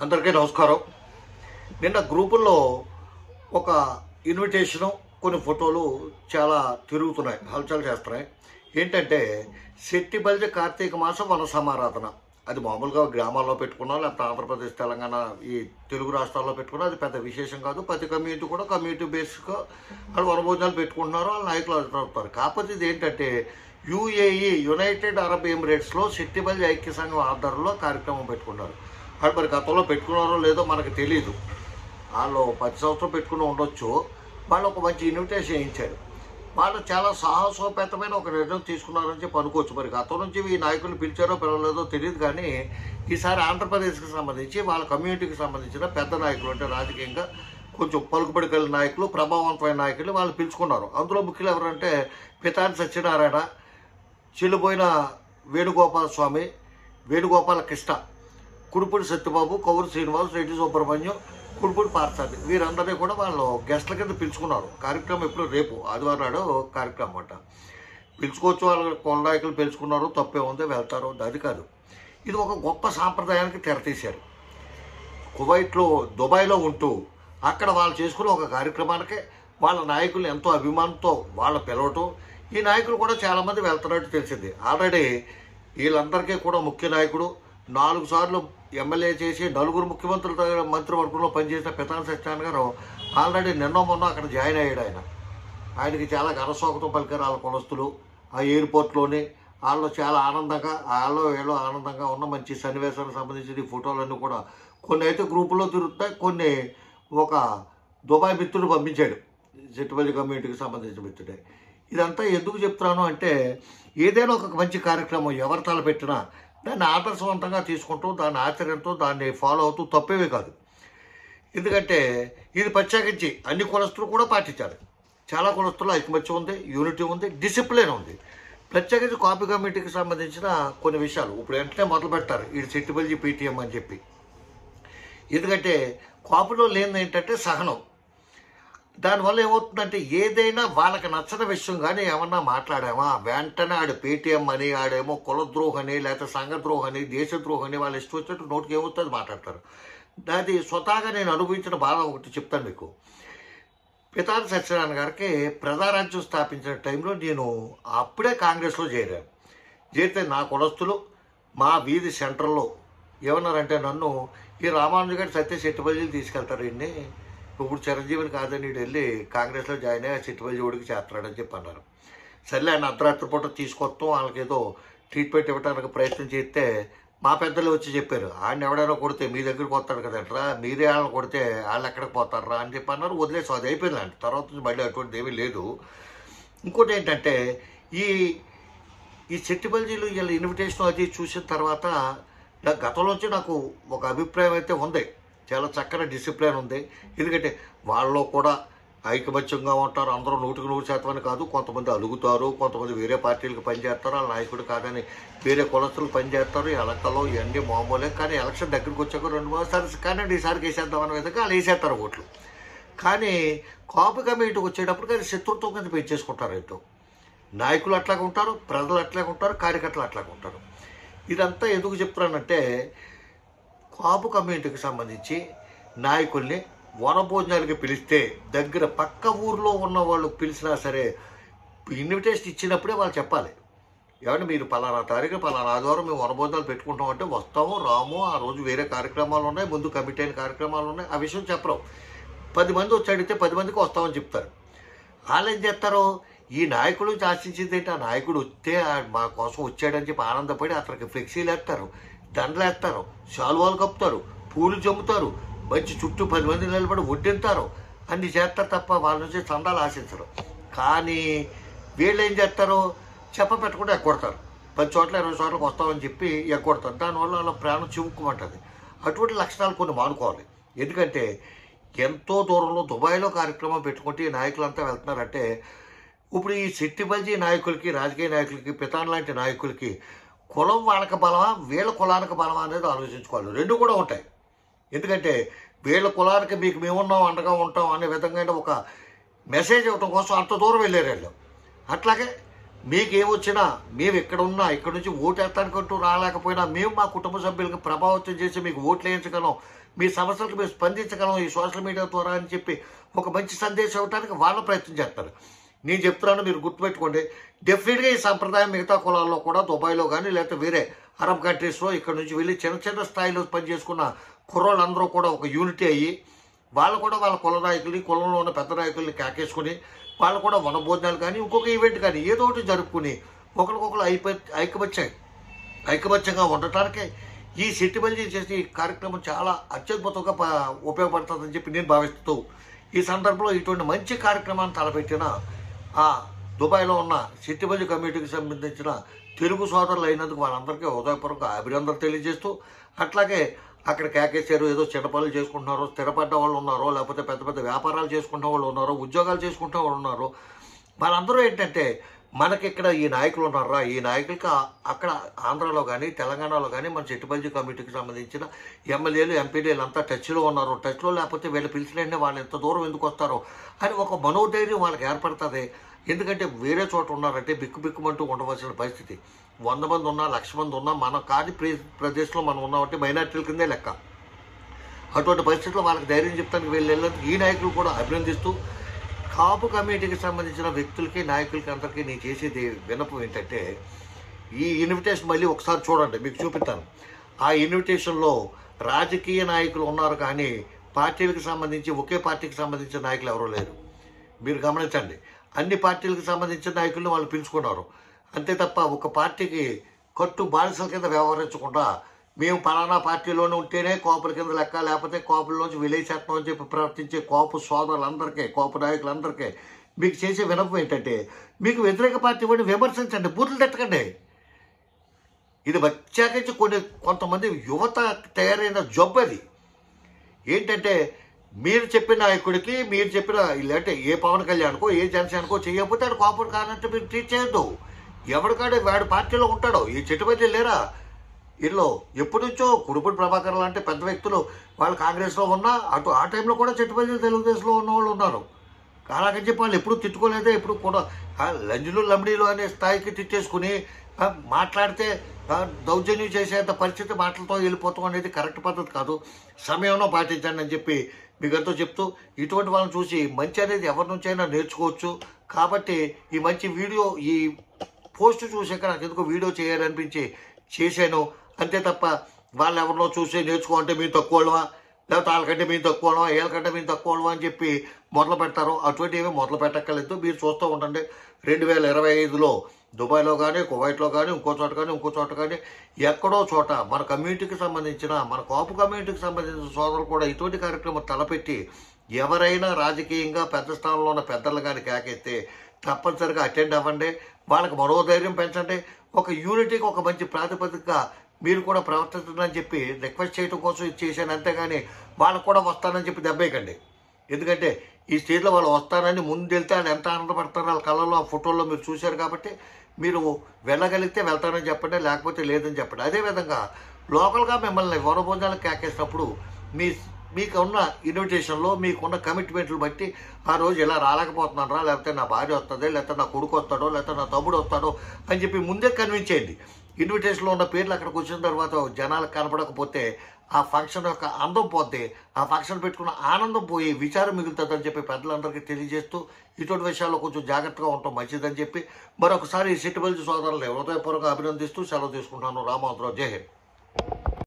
అందరికీ నమస్కారం. నిన్న గ్రూపుల్లో ఒక ఇన్విటేషను, కొన్ని ఫోటోలు చాలా తిరుగుతున్నాయి, హల్చల్ చేస్తున్నాయి. ఏంటంటే శెట్టిబల్జ కార్తీక మాసం వన సమారాధన. అది మామూలుగా గ్రామాల్లో పెట్టుకున్నా, లేకపోతే ఆంధ్రప్రదేశ్, తెలంగాణ ఈ తెలుగు రాష్ట్రాల్లో పెట్టుకున్నా అది పెద్ద విశేషం కాదు. ప్రతి కమ్యూనిటీ కూడా కమ్యూనిటీ బేస్గా వాళ్ళు వనభోజనాలు పెట్టుకుంటున్నారు, వాళ్ళ నాయకులు అవుతారు. కాకపోతే ఇది ఏంటంటే యుఏఈ, యునైటెడ్ అరబ్ ఎమిరేట్స్లో శెట్టిబల్జ ఐక్య సంఘం ఆధ్వర్యంలో కార్యక్రమం పెట్టుకున్నారు. వాళ్ళు మరి గతంలో పెట్టుకున్నారో లేదో మనకు తెలియదు. వాళ్ళు 10 సంవత్సరం పెట్టుకుని ఉండొచ్చు. వాళ్ళు ఒక మంచి ఇన్విటేషన్ ఇచ్చారు. వాళ్ళు చాలా సాహసోపేతమైన ఒక నిర్ణయం తీసుకున్నారని చెప్పి అనుకోవచ్చు. మరి గతం నుంచి ఈ నాయకులు పిలిచారో పిలవలేదో తెలియదు. కానీ ఈసారి ఆంధ్రప్రదేశ్కి సంబంధించి వాళ్ళ కమ్యూనిటీకి సంబంధించిన పెద్ద నాయకులు, అంటే రాజకీయంగా కొంచెం పలుకుబడి కలిగిన నాయకులు, ప్రభావవంతమైన నాయకులు వాళ్ళు పిలుచుకున్నారు. అందులో ముఖ్యులు ఎవరంటే పితాని సత్యనారాయణ, చెల్లిపోయిన వేణుగోపాల స్వామి, వేణుగోపాల కృష్ణ, కుడుపూడి సత్యబాబు, కౌరు శ్రీనివాస్, రెడ్డి సుబ్రహ్మణ్యం, కుడుపూడి పార్థసారథి, వీరందరినీ కూడా వాళ్ళు గెస్ట్ల కింద పిలుచుకున్నారు. కార్యక్రమం ఎప్పుడు రేపు ఆదివారం నాడు కార్యక్రమం అంట. పిలుచుకోవచ్చు, వాళ్ళ కుల నాయకులు పిలుచుకున్నారు, తప్పే ఉంది, వెళ్తారు, అది కాదు. ఇది ఒక గొప్ప సాంప్రదాయానికి తెరతీశారు. కువైట్లో, దుబాయ్లో ఉంటూ అక్కడ వాళ్ళు చేసుకునే ఒక కార్యక్రమానికి వాళ్ళ నాయకులు ఎంతో అభిమానంతో వాళ్ళ పిలవటం, ఈ నాయకులు కూడా చాలామంది వెళ్తున్నట్టు తెలిసింది. ఆల్రెడీ వీళ్ళందరికీ కూడా ముఖ్య నాయకుడు, 4 సార్లు ఎమ్మెల్యే చేసి 4 ముఖ్యమంత్రుల మంత్రివర్గంలో పనిచేసిన పితాని సత్యనారాయణ గారు ఆల్రెడీ మొన్న అక్కడ జాయిన్ అయ్యాడు. ఆయనకి చాలా ఘనస్వాగతం పలికారు వాళ్ళ కులస్తులు. ఆ ఎయిర్పోర్ట్లోనే వాళ్ళు చాలా ఆనందంగా, వీళ్ళు ఆనందంగా ఉన్న మంచి సన్నివేశానికి సంబంధించిన ఫోటోలన్నీ కూడా కొన్ని అయితే గ్రూపుల్లో తిరుగుతాయి, కొన్ని ఒక దుబాయ్ మిత్రుడు పంపించాడు, శెట్టిబల్జ కమ్యూనిటీకి సంబంధించిన మిత్రుడే. ఇదంతా ఎందుకు చెప్తున్నాను అంటే, ఏదైనా ఒక మంచి కార్యక్రమం ఎవరి తలపెట్టినా దాన్ని ఆదర్శవంతంగా తీసుకుంటూ, దాన్ని ఆచరణతో, దాన్ని ఫాలో అవుతూ తప్పేవే కాదు. ఎందుకంటే ఇది ప్రత్యేకించి అన్ని కులస్తులు కూడా పాటించాలి. చాలా కులస్తులు ఐకమత్యం ఉంది, యూనిటీ ఉంది, డిసిప్లిన్ ఉంది. ప్రత్యేకించి కాపీ కమిటీకి సంబంధించిన కొన్ని విషయాలు ఇప్పుడు వెంటనే మొదలు పెడతారు, ఇది శెట్టిబల్జ పీటీఎం అని చెప్పి. ఎందుకంటే కాపీలో లేనిది ఏంటంటే సహనం. దానివల్ల ఏమవుతుందంటే ఏదైనా వాళ్ళకి నచ్చని విషయం కానీ ఏమన్నా మాట్లాడామా వెంటనే ఆడు పేటీఎం అని, ఆడేమో కులద్రోహని, లేకపోతే సంఘద్రోహని, దేశద్రోహని, వాళ్ళు ఇష్టం వచ్చినట్టు నోటికి ఏమవుతుంది మాట్లాడతారు. అది స్వతహాగా నేను అనుభవించిన బాధ ఒకటి చెప్తాను మీకు. పితాని సత్యనారాయణ గారికి ప్రజారాజ్యం స్థాపించిన టైంలో నేను అప్పుడే కాంగ్రెస్లో చేరాను. చేరితే నా కులస్తులు మా వీధి సెంటర్లో ఏమన్నారంటే, నన్ను ఈ రామానుజు గారి శెట్టిబల్జీలు తీసుకెళ్తారు, ఇన్ని ఇప్పుడు చిరంజీవిని కాదని వెళ్ళి కాంగ్రెస్లో జాయిన్ అయ్యి శెట్టిబల్జీ ఓడికి చేస్తున్నాడని చెప్పి అన్నారు. సర్లే, ఆయన అర్ధరాత్రి పూట తీసుకొస్తాం, వాళ్ళకి ఏదో ట్రీట్మెంట్ ఇవ్వడానికి ప్రయత్నం చేస్తే మా పెద్దలు వచ్చి చెప్పారు, ఆయన ఎవడైనా కొడితే మీ దగ్గరికి వస్తాడు కదంటరా, మీరే వాళ్ళని కొడితే వాళ్ళు ఎక్కడికి పోతారా అని చెప్పి అన్నారు. వదిలేసి అది అయిపోయిందండి. తర్వాత నుంచి మళ్ళీ అటువంటిది ఏమీ లేదు. ఇంకోటి ఏంటంటే ఈ శెట్టిబల్జీలు వీళ్ళ ఇన్విటేషన్ అది చూసిన తర్వాత గతంలోంచి నాకు ఒక అభిప్రాయం అయితే ఉంది, చాలా చక్కని డిసిప్లిన్ ఉంది. ఎందుకంటే వాళ్ళలో కూడా ఐకమత్యంగా ఉంటారు. అందరూ 100% కాదు, కొంతమంది అలుగుతారు, కొంతమంది వేరే పార్టీలకు పనిచేస్తారు, వాళ్ళ నాయకుడు కాదని వేరే కులస్తులు పనిచేస్తారు. ఎలకలు ఇవన్నీ మామూలే. కానీ ఎలక్షన్ దగ్గరికి వచ్చాక 2-3 సార్లు కానీ ఈసారికి వేసేద్దాం అనే విధంగా వాళ్ళు వేసేస్తారు ఓట్లు. కానీ కాపీ కమిటీకి వచ్చేటప్పటికి అది శత్రుత్వం కింద పెంచేసుకుంటారు. ఏంటో నాయకులు అట్లాగే ఉంటారు, ప్రజలు అట్లాగే ఉంటారు, కార్యకర్తలు అట్లాగే ఉంటారు. ఇదంతా ఎందుకు చెప్తున్నానంటే, కాపు కమ్యూనిటీకి సంబంధించి నాయకుల్ని వనభోజనాలకి పిలిస్తే దగ్గర పక్క ఊర్లో ఉన్న వాళ్ళు పిలిచినా సరే ఇన్విటేషన్ ఇచ్చినప్పుడే వాళ్ళు చెప్పాలి, ఏమంటే మీరు పలానా తారీఖు పలానా ఆదివారం మేము వనభోజనాలు పెట్టుకుంటాం అంటే వస్తాము, రాము, ఆ రోజు వేరే కార్యక్రమాలు ఉన్నాయి, ముందు కమిటీ అయిన కార్యక్రమాలు ఉన్నాయి, ఆ విషయం చెప్పరు. 10 మంది వచ్చి అడిగితే 10 మందికి వస్తామని చెప్తారు. వాళ్ళు ఏం చేస్తారు, ఈ నాయకుడు నుంచి ఆశించింది ఏంటి, ఆ నాయకుడు వస్తే మా కోసం వచ్చాడని చెప్పి ఆనందపడి అతనికి ఫ్లెక్సీలు వేస్తారు, దండలు వేస్తారు, శాలువాలు కప్పుతారు, పూలు జమ్ముతారు, మంచి చుట్టూ 10 మంది నిలబడి వడ్డింటారు, అన్ని చేస్తారు తప్ప వాళ్ళ నుంచి చందాలు ఆశించరు. కానీ వీళ్ళు ఏం చేస్తారు, చెప్ప పెట్టకుండా ఎగ్గొడతారు. 10 చోట్ల 20 చోట్లకు వస్తామని చెప్పి ఎగ్గొడతారు. దానివల్ల వాళ్ళ ప్రాణం చివుక్కుమంటుంది. అటువంటి లక్షణాలు కొన్ని మానుకోవాలి. ఎందుకంటే ఎంతో దూరంలో దుబాయ్లో కార్యక్రమం పెట్టుకుంటే ఈ నాయకులంతా వెళ్తున్నారంటే, ఇప్పుడు ఈ శెట్టిబల్జీ నాయకులకి, రాజకీయ నాయకులకి, పితాన్ లాంటి నాయకులకి కులం వాళ్ళకి బలమా, వీళ్ళ కులానికి బలమా అనేది ఆలోచించుకోవాలి. రెండు కూడా ఉంటాయి. ఎందుకంటే వీళ్ళ కులానికి మీకు మేమున్నాం, అండగా ఉంటాం అనే విధంగా ఒక మెసేజ్ ఇవ్వడం కోసం అంత దూరం వెళ్ళారు వీళ్ళు. అట్లాగే మీకేమొచ్చినా మేము ఎక్కడున్నా ఇక్కడ నుంచి ఓటేస్తానికంటూ రాలేకపోయినా మేము మా కుటుంబ సభ్యులకు ప్రభావితం చేసి మీకు ఓట్లు వేయించగలం, మీ సమస్యలకు మేము స్పందించగలం ఈ సోషల్ మీడియా ద్వారా అని చెప్పి ఒక మంచి సందేశం ఇవ్వడానికి వాళ్ళ ప్రయత్నం చేస్తారు. నేను చెప్తున్నాను, మీరు గుర్తుపెట్టుకోండి. డెఫినెట్గా ఈ సంప్రదాయం మిగతా కులాల్లో కూడా దుబాయ్లో కానీ లేకపోతే వేరే అరబ్ కంట్రీస్లో ఇక్కడ నుంచి వెళ్ళి చిన్న చిన్న స్థాయిలో పనిచేసుకున్న కుర్రోళ్ళందరూ కూడా ఒక యూనిటీ అయ్యి వాళ్ళు కూడా వాళ్ళ కుల నాయకుల్ని, కులంలో ఉన్న పెద్ద నాయకుల్ని కాకేసుకుని వాళ్ళు కూడా వనభోజనాలు కానీ ఇంకొక ఈవెంట్ కానీ ఏదో ఒకటి జరుపుకుని ఒకరికొకరు ఐకమత్యంగా ఉండటానికే ఈ సెట్టిబల్జీ చేసే ఈ కార్యక్రమం చాలా అత్యద్భుతంగా ఉపయోగపడుతుందని చెప్పి నేను భావిస్తూ ఈ సందర్భంలో ఇటువంటి మంచి కార్యక్రమాన్ని తలపెట్టిన ఆ దుబాయ్లో ఉన్న సెట్టిబల్జీ కమ్యూనిటీకి సంబంధించిన తెలుగు సోదరులు అయినందుకు వాళ్ళందరికీ హృదయపూర్వక అభినందనలు తెలియజేస్తూ, అట్లాగే అక్కడ కేకేసారు ఏదో చిన్న పనులు చేసుకుంటున్నారో, స్థిరపడ్డ వాళ్ళు ఉన్నారో, లేకపోతే పెద్ద పెద్ద వ్యాపారాలు చేసుకుంటున్న వాళ్ళు ఉన్నారో, ఉద్యోగాలు చేసుకుంటున్న వాళ్ళు ఉన్నారో, వాళ్ళందరూ ఏంటంటే మనకి ఇక్కడ ఈ నాయకులు ఉన్నారా, ఈ నాయకులకి అక్కడ ఆంధ్రాలో కానీ తెలంగాణలో కానీ మన సెట్టిబల్జీ కమ్యూనిటీకి సంబంధించిన ఎమ్మెల్యేలు ఎంపీలు అంతా టచ్లో ఉన్నారు. టచ్లో లేకపోతే వీళ్ళు పిలిచినట్టే వాళ్ళు ఎంత దూరం ఎందుకు వస్తారో అని ఒక మనోధైర్యం వాళ్ళకి ఏర్పడుతుంది. ఎందుకంటే వేరే చోట ఉన్నారంటే బిక్కుబిక్కుమంటూ ఉండవలసిన పరిస్థితి. 100 మంది ఉన్నా 1,00,000 మంది ఉన్నా మన కాని ప్రదేశంలో మనం ఉన్నామంటే మైనార్టీల కిందే లెక్క. అటువంటి పరిస్థితుల్లో వాళ్ళకి ధైర్యం చెప్తానికి వెళ్ళేందుకు ఈ నాయకులు కూడా అభినందిస్తూ, కాపు కమ్యూనిటీకి సంబంధించిన వ్యక్తులకి నాయకులకి అందరికీ నేను చేసేది విన్నపం ఏంటంటే, ఈ ఇన్విటేషన్ మళ్ళీ ఒకసారి చూడండి, మీకు చూపిస్తాను. ఆ ఇన్విటేషన్లో రాజకీయ నాయకులు ఉన్నారు కానీ పార్టీలకు సంబంధించి ఒకే పార్టీకి సంబంధించిన నాయకులు ఎవరూ లేరు. మీరు గమనించండి, అన్ని పార్టీలకు సంబంధించిన నాయకులను వాళ్ళు పిలుచుకున్నారు. అంతే తప్ప ఒక పార్టీకి కట్టు బానిసల కింద వ్యవహరించకుండా మేము పలానా పార్టీలోనే ఉంటేనే కోపుల కింద లెక్క, లేకపోతే కోపుల్లోంచి విలేచేస్తాం అని చెప్పి ప్రవర్తించే కోపు సోదరులందరికీ, కోపు నాయకులందరికీ మీకు చేసే వినపం ఏంటంటే, మీకు వ్యతిరేక పార్టీ వాడిని విమర్శించండి, బూతులు తిట్టకండి. ఇది వచ్చాక కొంతమంది యువత తయారైన జబ్బు అది. ఏంటంటే మీరు చెప్పిన నాయకుడికి మీరు చెప్పిన ఇలాంటి ఏ పవన్ కళ్యాణ్కో ఏ జనసేనకో చేయకపోతే ఆడు కోపం కానంటే మీరు ట్రీట్ చేయొద్దు. ఎవరికాడే వాడి పార్టీలో ఉంటాడో. ఈ చెట్టుబడి లేరా వీళ్ళు ఎప్పటి నుంచో కురుపూడి ప్రభాకర్ లాంటి పెద్ద వ్యక్తులు వాళ్ళు కాంగ్రెస్లో ఉన్నా ఆ టైంలో కూడా చెట్టుబడి తెలుగుదేశంలో ఉన్న వాళ్ళు ఉన్నారు. అలాగని చెప్పి వాళ్ళు ఎప్పుడు తిట్టుకోలేదే, ఎప్పుడు కూడా లంజులు లంబడీలు అనే స్థాయికి తిట్టేసుకుని మాట్లాడితే దౌర్జన్యం చేసేంత పరిస్థితి మాటలతో వెళ్ళిపోతాం అనేది కరెక్ట్ పద్ధతి కాదు. సమయంలో పాటించండి అని చెప్పి మీకంతా చెప్తూ, ఇటువంటి వాళ్ళని చూసి మంచి అనేది ఎవరి నుంచైనా నేర్చుకోవచ్చు. కాబట్టి ఈ మంచి వీడియో ఈ పోస్ట్ చూసాక నాకు ఎందుకో వీడియో చేయాలనిపించి చేశాను. అంతే తప్ప వాళ్ళు ఎవరినో చూసి నేర్చుకోవాలంటే మేము తక్కువ వాళ్ళమా, లేకపోతే వాళ్ళకంటే మేము తక్కువ వాళ్ళమా, వీళ్ళకంటే మేము తక్కువ వాళ్ళమా అని చెప్పి మొదలు పెడతారు. అటువంటి ఏమీ మొదలు పెట్టక్కర్లేదు. మీరు చూస్తూ ఉండండి. 2025లో దుబాయ్లో కానీ కువైట్లో కానీ ఇంకో చోట కానీ ఎక్కడో చోట మన కమ్యూనిటీకి సంబంధించిన మన కాపు కమ్యూనిటీకి సంబంధించిన సోదరులు కూడా ఇటువంటి కార్యక్రమం తలపెట్టి ఎవరైనా రాజకీయంగా పెద్ద స్థానంలో ఉన్న పెద్దలు కానీ కేకెత్తే తప్పనిసరిగా అటెండ్ అవ్వండి. వాళ్ళకి మనోధైర్యం పెంచండి. ఒక యూనిటీకి ఒక మంచి ప్రాతిపదికగా మీరు కూడా ప్రవర్తించండి చెప్పి రిక్వెస్ట్ చేయడం కోసం ఇది చేశాను. అంతేగాని వాళ్ళకు కూడా వస్తానని చెప్పి దెబ్బేయకండి. ఎందుకంటే ఈ స్టేజ్లో వాళ్ళు వస్తానని ముందు వెళ్తే వాళ్ళు ఎంత ఆనందపడతారో వాళ్ళ కళ్ళలో ఆ ఫోటోల్లో మీరు చూశారు. కాబట్టి మీరు వెళ్ళగలిగితే వెళ్తానని చెప్పండి, లేకపోతే లేదని చెప్పండి. అదేవిధంగా లోకల్గా మిమ్మల్ని వనభోజనాలకు కేకేసినప్పుడు మీకు ఉన్న ఇన్విటేషన్లో మీకున్న కమిట్మెంట్లు బట్టి ఆ రోజు ఇలా రాలేకపోతున్నారా, లేకపోతే నా భార్య వస్తుంది, లేకపోతే నా కొడుకు వస్తాడో, లేకపోతే నా తమ్ముడు వస్తాడో అని చెప్పి ముందే కన్విన్స్ చేయండి. ఇన్విటేషన్లో ఉన్న పేర్లు అక్కడికి వచ్చిన తర్వాత జనాలకు కనపడకపోతే ఆ ఫంక్షన్ యొక్క అందం పోతే, ఆ ఫంక్షన్ పెట్టుకున్న ఆనందం పోయి విచారం మిగులుతుందని చెప్పి పెద్దలందరికీ తెలియజేస్తూ ఇటువంటి విషయాల్లో కొంచెం జాగ్రత్తగా ఉండటం మంచిదని చెప్పి మరొకసారి ఈ సెట్టిబల్జీ సోదరులను హృదయపూర్వకంగా అభినందిస్తూ సెలవు తీసుకుంటున్నాను. రామాంధ్రరావు, జై హింద్.